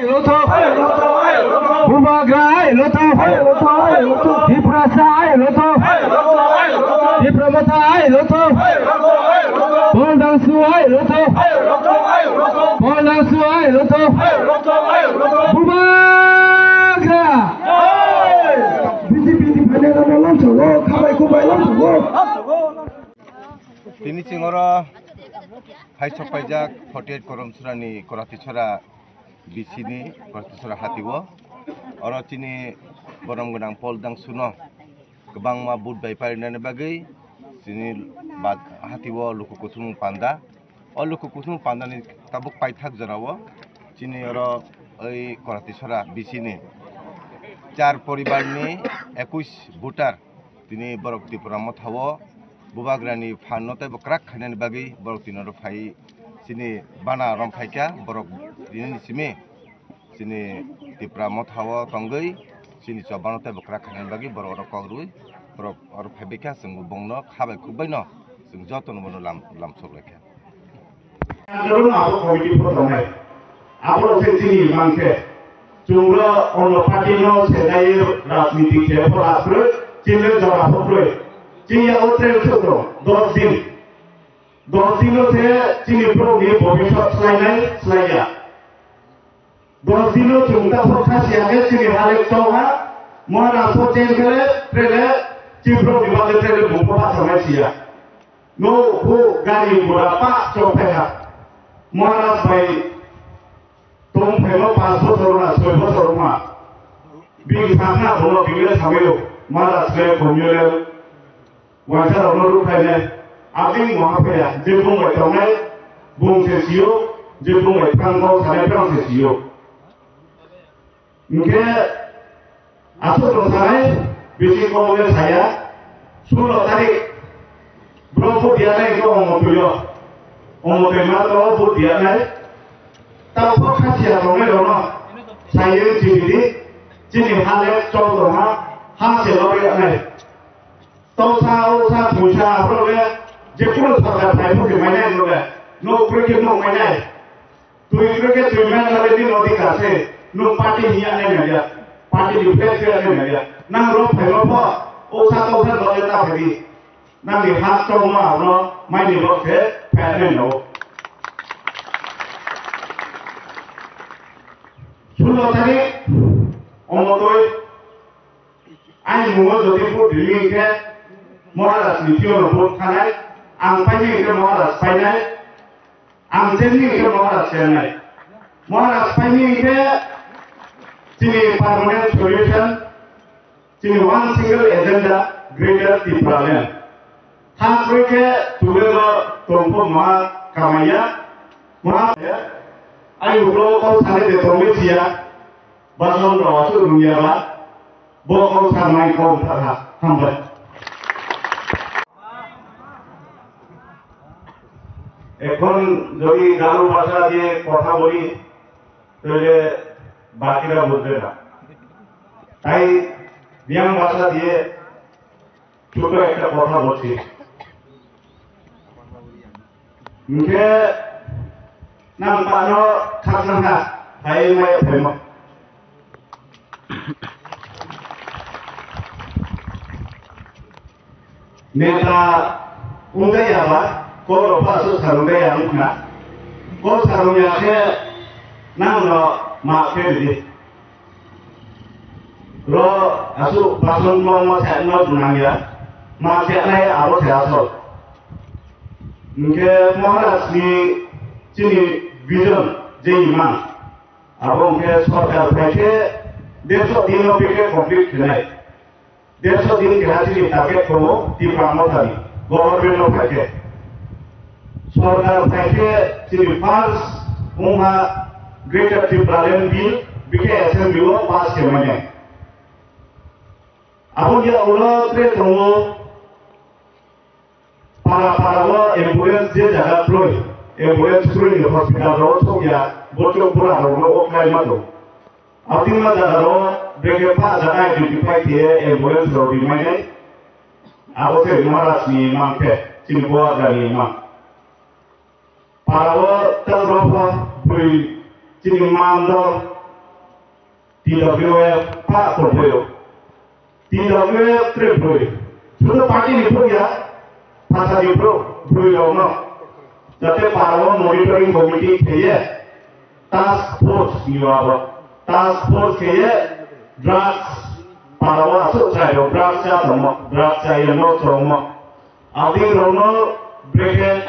Loto, Bumagrai, Loto, Diprasai, Loto, Dipramatai, Loto, Poldansuai, Loto, Poldansuai, Loto, Bumagra. BJP panel langsung, kabai kubai langsung. Tini cingoro, Hai Sopajak, 48 korom surani korati sura bisini korati sura hatiwo. Oro cini borong gunang Poldang Suno, kebang mabud bai parinane bagai, sini bad hatiwo luku kutung panda. O luku kutung panda ni tabuk paithak jarawo, cini oro oi korati sura bisini. Char poribar ni 21 voter, tini borok dipuramot hawo. Bubagrani fanote bokrak khane bagi borok tinoro phai sini bana rom phaikya borok dini simi sini tipra mot hawa tonggoi sini chobanote bokrak khane bagi borok rok rui borok or phaibekya sing bongno khabai kubaino sing joton bono lam soklekya Anu aku komiti protonai. Aku sini mangke. Jumlah ono patino sedai rasmiti ke pelapre cile jawab pelapre. Cina hotel itu 10 दिन 10 दिनों से चीनी प्रो ने भविष्य selain 10 दिनों चुंता फोका सियागे चीनी हाले चौहा मोहन आपको चेंज करे ट्रेले चीनी प्रो दिवाले ट्रेले बुपा समय सिया नो वो गाड़ी बुरा पाक चौपेहा मोहन आप भाई तुम फेलो 500 सरोना 600 सरोना बिग सामना बोलो बिगले सामेलो मोहन आप ले घूमियो Wajah orang rupanya, abing wahapaya, jepung wajahnya, bung sesio, jepung wajahnya sampai perang sesio. Mungkin asal terusai, bisi kaumnya saya, suruh tadi, berapa dia naik ke omong bemar berapa dia naik, tahu kasih orangnya orang, saya jadi halnya contoh hasil orang naik. Tausa puja apa jepun sarga thai pun kemana no pergi no mana tu mana lagi no di kasih no parti niat ni parti di presiden ni nang roh apa tausa no kita beri nang di hak cuma no main di roh presiden no sudah tadi omong tu ai mua jadi pun diri ke Mohalas ni tiada pun kanai, angpanya itu mohalas panai, angjenni itu mohalas panai. Mohalas panai itu cini permanent solution, cini one single agenda greater Tipraland. Hak mereka juga tumpuk mah kamaya, mah ya. Ayo kalau kau sana di Indonesia, bahasa Indonesia dunia lah, bawa kau sana kau terhak hambat. এখন যদি গারো ভাষা দিয়ে কথা বলি তাহলে বাকিরা বুঝবে না তাই বিয়াম ভাষা দিয়ে ছোট একটা কথা বলছি মুখে নাম পানো খাসনা তাই মাই ফেম নেতা উঙ্গাই আবা Kalau pasal sarungnya yang mana, kalau sarungnya ke, nanglo mak ke lo asu pasal mau saya mau tunang ya, mak ke naik arus ya asal. Mungkin mohon ni cini vision jadi mana, abang ke sekolah pakai, desok dino pakai komplit naik, desok dino kerasi target kamu di pramu tadi, government lo pakai. Sorgar pakai ciri pas Greater Tipraland Bill bikin assembly lo pas kemana? Aku dia ulah terus para lo ambulance dia jaga ploy, ambulance ploy di hospital lo so ya bocor pura lo oklai mato. Aku tinggal jaga lo bagi pas jaga identify dia ambulance lo di mana? Aku maras ni mangke ciri buat dari mang. Para lo terlalu beri ciri mandor TWF Pak Korpoyo TWF Tripuri sudah parti ni pun ya pasal di Pro no jadi para monitoring committee kaya task force ni apa task force kaya drugs para masuk saya drugs ya yang no semua abis rono break